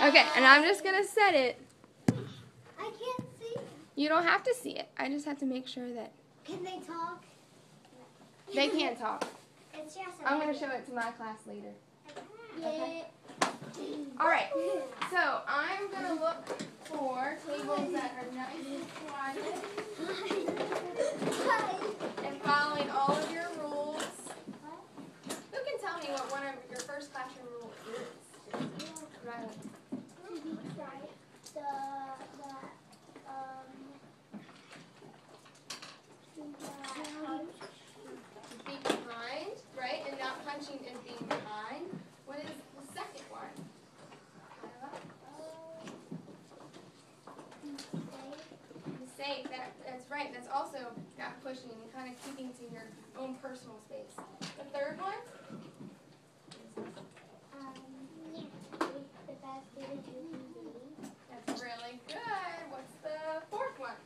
Okay, and I'm just going to set it. I can't see it. You don't have to see it. I just have to make sure that... Can they talk? They can't talk. It's just I'm going to show it to my class later. Okay. All right, so I'm going to look for tables that are nice and quiet and following all of your rules. Who can tell me what one of your first classroom rules is? Riley. Be kind, right? And not punching and being kind. What is the second one? Safe. That's right. That's also not pushing and kind of keeping to your own personal space. The third one? The best student you can be. That's really good. What's the fourth one?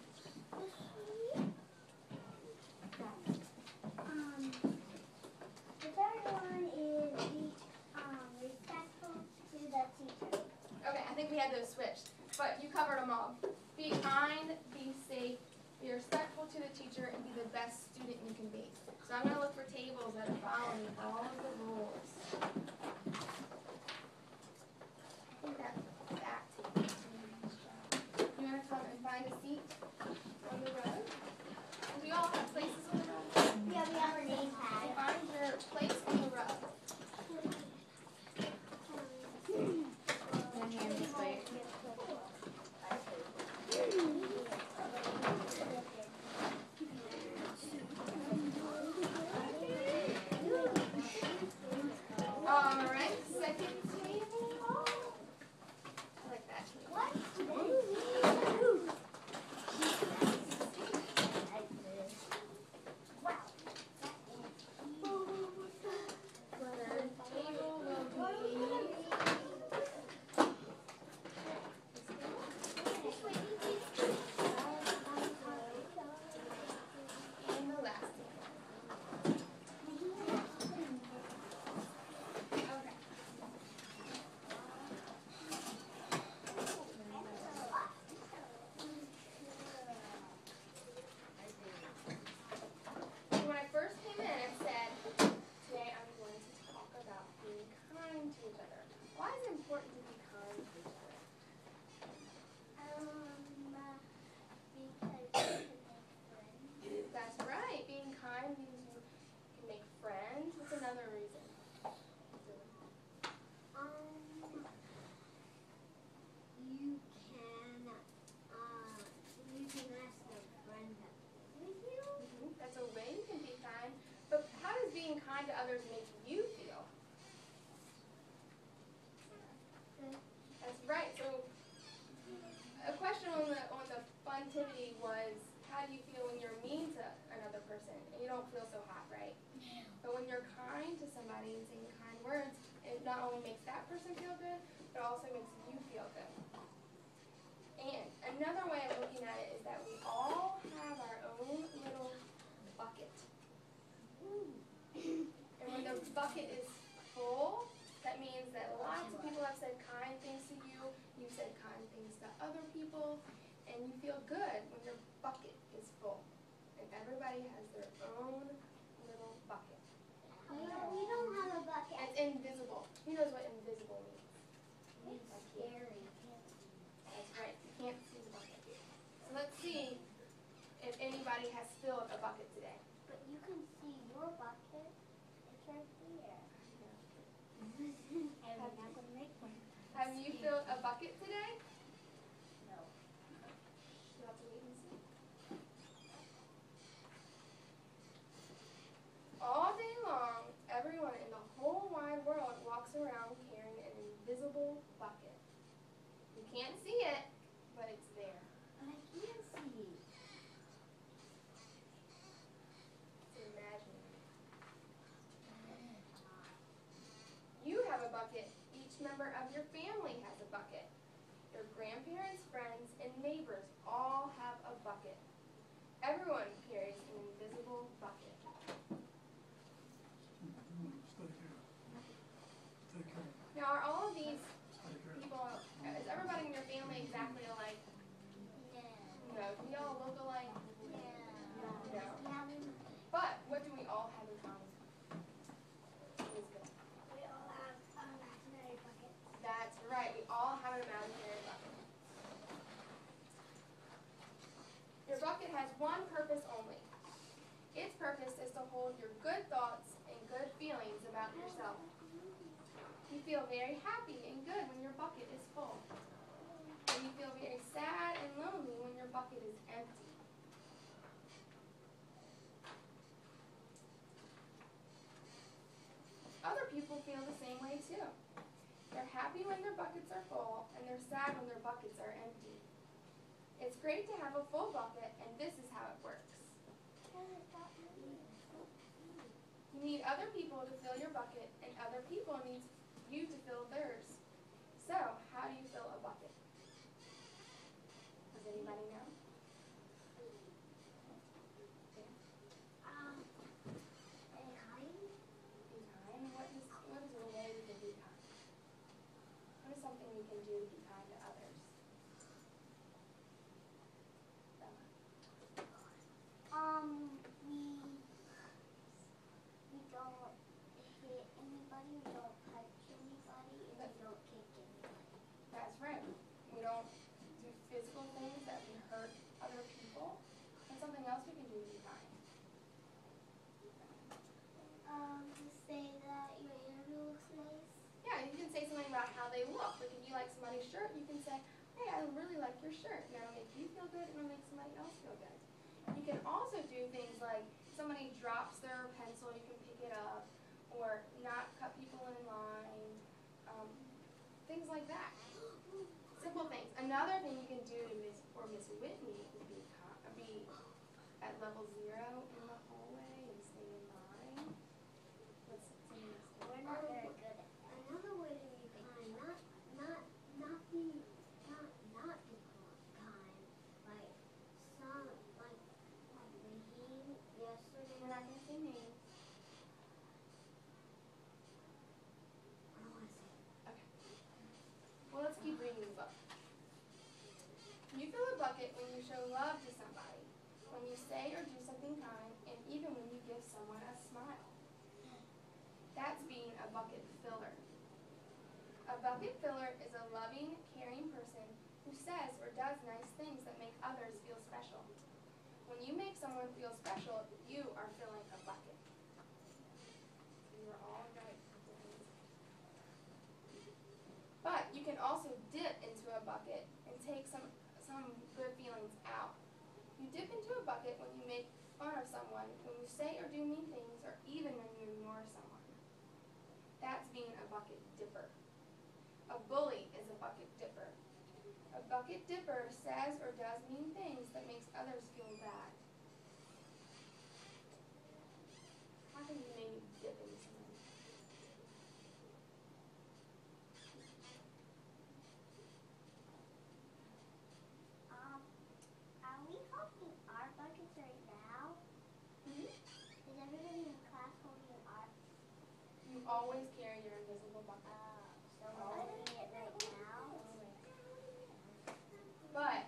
The third one is be respectful to the teacher. Okay, I think we had those switched, but you covered them all. Be kind, be safe, be respectful to the teacher, and be the best student you can be. So I'm going to look for tables that are following all of the rules. I think that table. You want to come and find a seat on the road? Do we all have places on the road? Yeah, we have our name tag. Find your place on the road. And hand this way. All right, second table. I like that table. What? Third table will be and the last table. Okay. When I first came in, I said, today I'm going to talk about being kind to each other. Why is it important to be kind to each other? Because you can make friends. That's right. Being kind means you can make friends. What's another reason? You can ask a friend to with you. That's a way you can be kind. But how does being kind to others make you feel? Good. That's right. So a question on the funtivity was, how do you feel when you're mean to another person and you don't feel so hot, right? But when you're kind to somebody and saying kind words, it not only makes that person feel good, but also makes you feel good. And another way of looking at it is that we all have our own little bucket. And when the bucket is full, that means that lots of people have said kind things to you, you've said kind things to other people, and you feel good when your bucket is full. And everybody has their own little bucket. We don't have a bucket. And it's invisible. Who knows what invisible means? It's scary. That's right. You can't see the bucket. So let's see if anybody has filled a bucket today. But you can see your bucket. It's right there. And we're not going to make one. Have you filled a bucket today? No. You'll have to wait and see. All day long, everyone in the whole wide world walks around carrying an invisible bucket. You can't see it, but it's there. But I can't see. It's imaginary. You have a bucket. Each member of your family has a bucket. Your grandparents, friends, and neighbors all have a bucket. Everyone carries an invisible bucket. Now, are all of these people bucket is full. And you feel very sad and lonely when your bucket is empty. Other people feel the same way too. They're happy when their buckets are full, and they're sad when their buckets are empty. It's great to have a full bucket, and this is how it works. You need other people to fill your bucket, and other people need you to fill theirs. So, how do you fill a bucket? Does anybody know? Be kind. What is a way we can be kind? What is something we can do to be kind to others? Bella? We don't hit anybody, we don't touch anybody, and we don't kick anybody. That's right. We don't do physical things that can hurt other people. And something else we can do to be kind. Just say that your interview looks nice. Yeah, you can say something about how they look. Like if you like somebody's shirt, you can say, hey, I really like your shirt. And it'll make you feel good, and it'll make somebody else feel good. You can also do things like somebody drops their pencil, you can pick it up, or not cut people in line, things like that. Simple things. Another thing you can do to Miss Whitney would be at level 0 in the hallway and stay in line. What's something else? We're not very good at that. Another way to be kind, not be kind. Like Raheem yesterday. We're not going to say names. I don't want to say it. Okay. Well, let's keep reading the book. You fill a bucket when you show love to somebody, when you say or do something kind, and even when you give someone a smile. That's being a bucket filler. A bucket filler is a loving, caring person who says or does nice things that make others feel special. When you make someone feel special, you are filling a bucket. You are all right. But you can also dip into a bucket and take some good feelings out. You dip into a bucket when you make fun of someone, when you say or do mean things, or even when you ignore someone. That's being a bucket dipper. A bully is a bucket dipper. A bucket dipper says or does mean things that makes others feel bad. How can you maybe dip into someone? Are we holding our buckets right now? Mm-hmm. Is everybody in class holding our? You always carry your invisible bucket. So we're holding it right now. But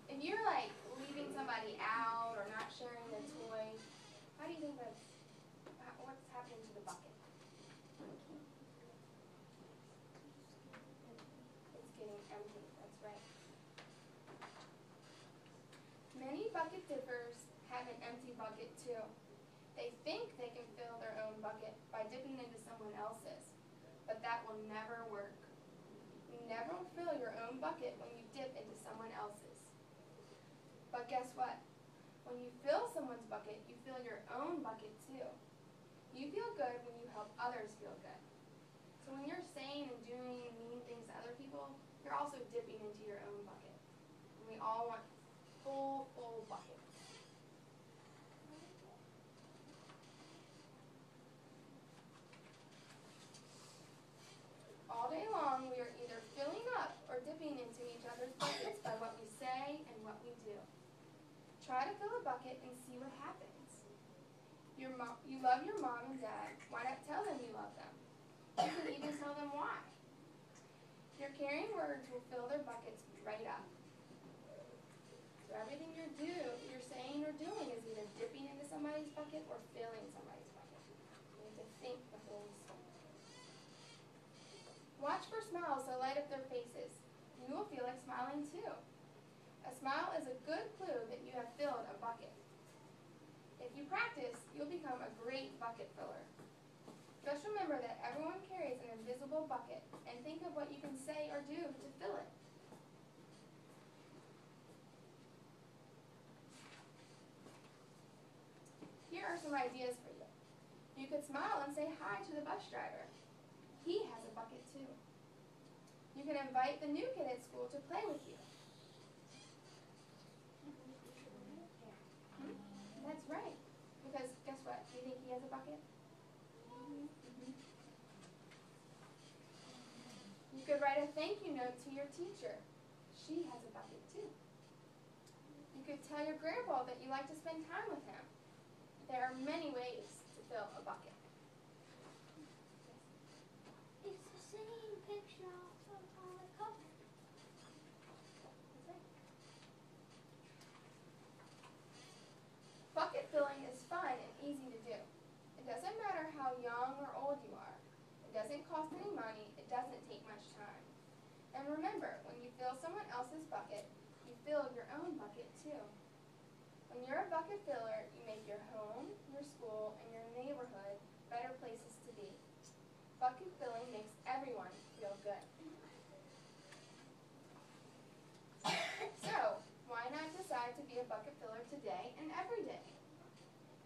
if you're like leaving somebody out or not sharing their toy, how do you think what's happening to the bucket? It's getting empty, that's right. Many bucket dippers have an empty bucket too. They think they can fill their own bucket by dipping into someone else's, but that will never work. You never fill your own bucket when you dip into someone else's. But guess what? When you fill someone's bucket, you fill your own bucket too. You feel good when you help others feel good. So when you're saying and doing mean things to other people, you're also dipping into your own bucket. And we all want full buckets. All day long, we are either filling up or dipping into each other's buckets by what we say and what we do. Try to fill a bucket and see what happens. You love your mom and dad. Why not tell them you love them? You can even tell them why. Your caring words will fill their buckets right up. So everything you're saying or doing is either dipping into somebody's bucket or filling somebody's bucket. You need to think before we speak. Watch for smiles that light up their faces. You will feel like smiling too. A smile is a good clue that you have filled a bucket. If you practice, you'll become a great bucket filler. Just remember that everyone carries an invisible bucket, and think of what you can say or or do to fill it? Here are some ideas for you. You could smile and say hi to the bus driver. He has a bucket too. You can invite the new kid at school to play with you. That's right. Because guess what? Do you think he has a bucket? You could write a thank you note to your teacher. She has a bucket too. You could tell your grandpa that you like to spend time with him. There are many ways to fill a bucket. It's the same picture on the cover. Bucket filling is fun and easy to do. It doesn't matter how young or old you are. It doesn't cost any money. It doesn't take much time. And remember, when you fill someone else's bucket, you fill your own bucket too. When you're a bucket filler, you make your home, your school, and your neighborhood better places to be. Bucket filling makes everyone feel good. So, why not decide to be a bucket filler today and every day?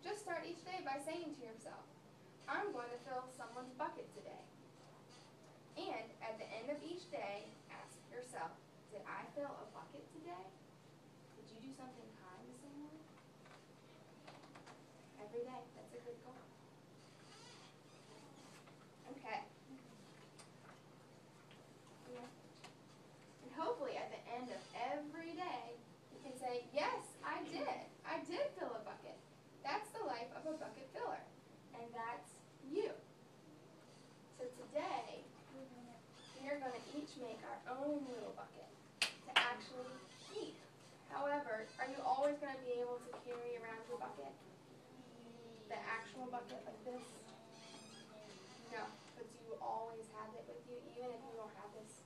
Just start each day by saying to yourself, I'm going to fill someone's bucket today. And at the end of each day, ask yourself, did I fill a bucket today? Did you do something kind to someone? Every day, that's a good goal. Okay. Yeah. And hopefully at the end of every day, you can say, yes, I did. I did fill a bucket. That's the life of a bucket filler. And that's you. So today, we are going to each make our own little bucket to actually keep. However, are you always going to be able to carry around your bucket? The actual bucket like this? No, but do you always have it with you, even if you don't have this?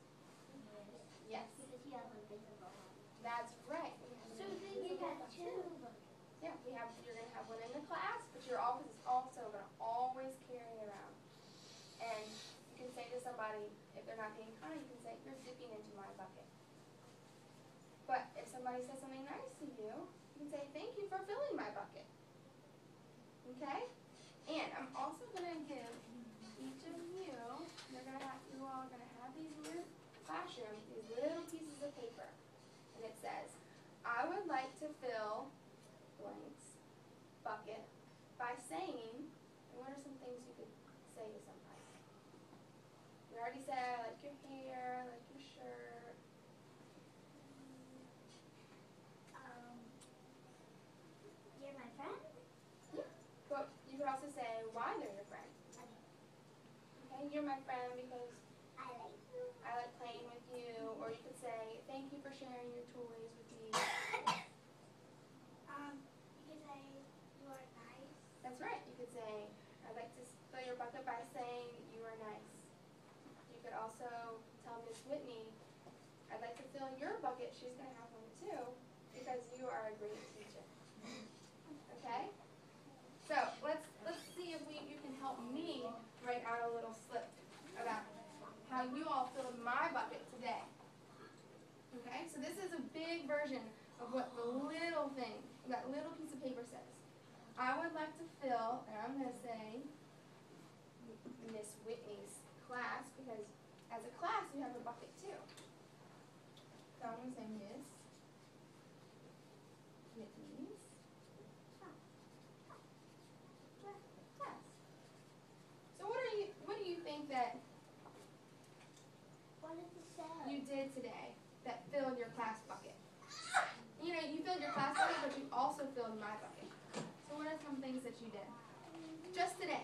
Yes. Because you have a visible one. That's right. So then you got two buckets. Yeah, you're going to have one in the class, but your office is also going to always carry around. And you can say to somebody, if they're not being kind, you can say, you're dipping into my bucket. But if somebody says something nice to you, you can say, thank you for filling my bucket. Okay? And I'm also going to give each of you, you all are going to have these little classrooms, these little pieces of paper. And it says, I would like to fill blanks bucket by saying, and what are some things you could say to somebody? We already said, I like your hair, I like your shirt. You're my friend? Yeah. But you could also say why they're your friend. Okay, you're my friend because I like you. I like playing with you. Or you could say, thank you for sharing your toys with me. Because you are nice. That's right. You could say, I'd like to fill your bucket by saying you are nice. You could also tell Miss Whitney, I'd like to fill your bucket. She's going to have one too because you are a great teacher. Okay? So let's see if you can help me write out a little slip about how you all filled my bucket today. Okay? So this is a big version of what the little thing, that little piece of paper says. I would like to fill, and I'm going to say Miss Whitney's class, because as a class you have a bucket too. So I'm going to say Miss Whitney's class. So what do you think that What does it say? you did today that filled your class bucket? You know, you filled your class bucket, but you also filled my bucket. So what are some things that you did? Just today.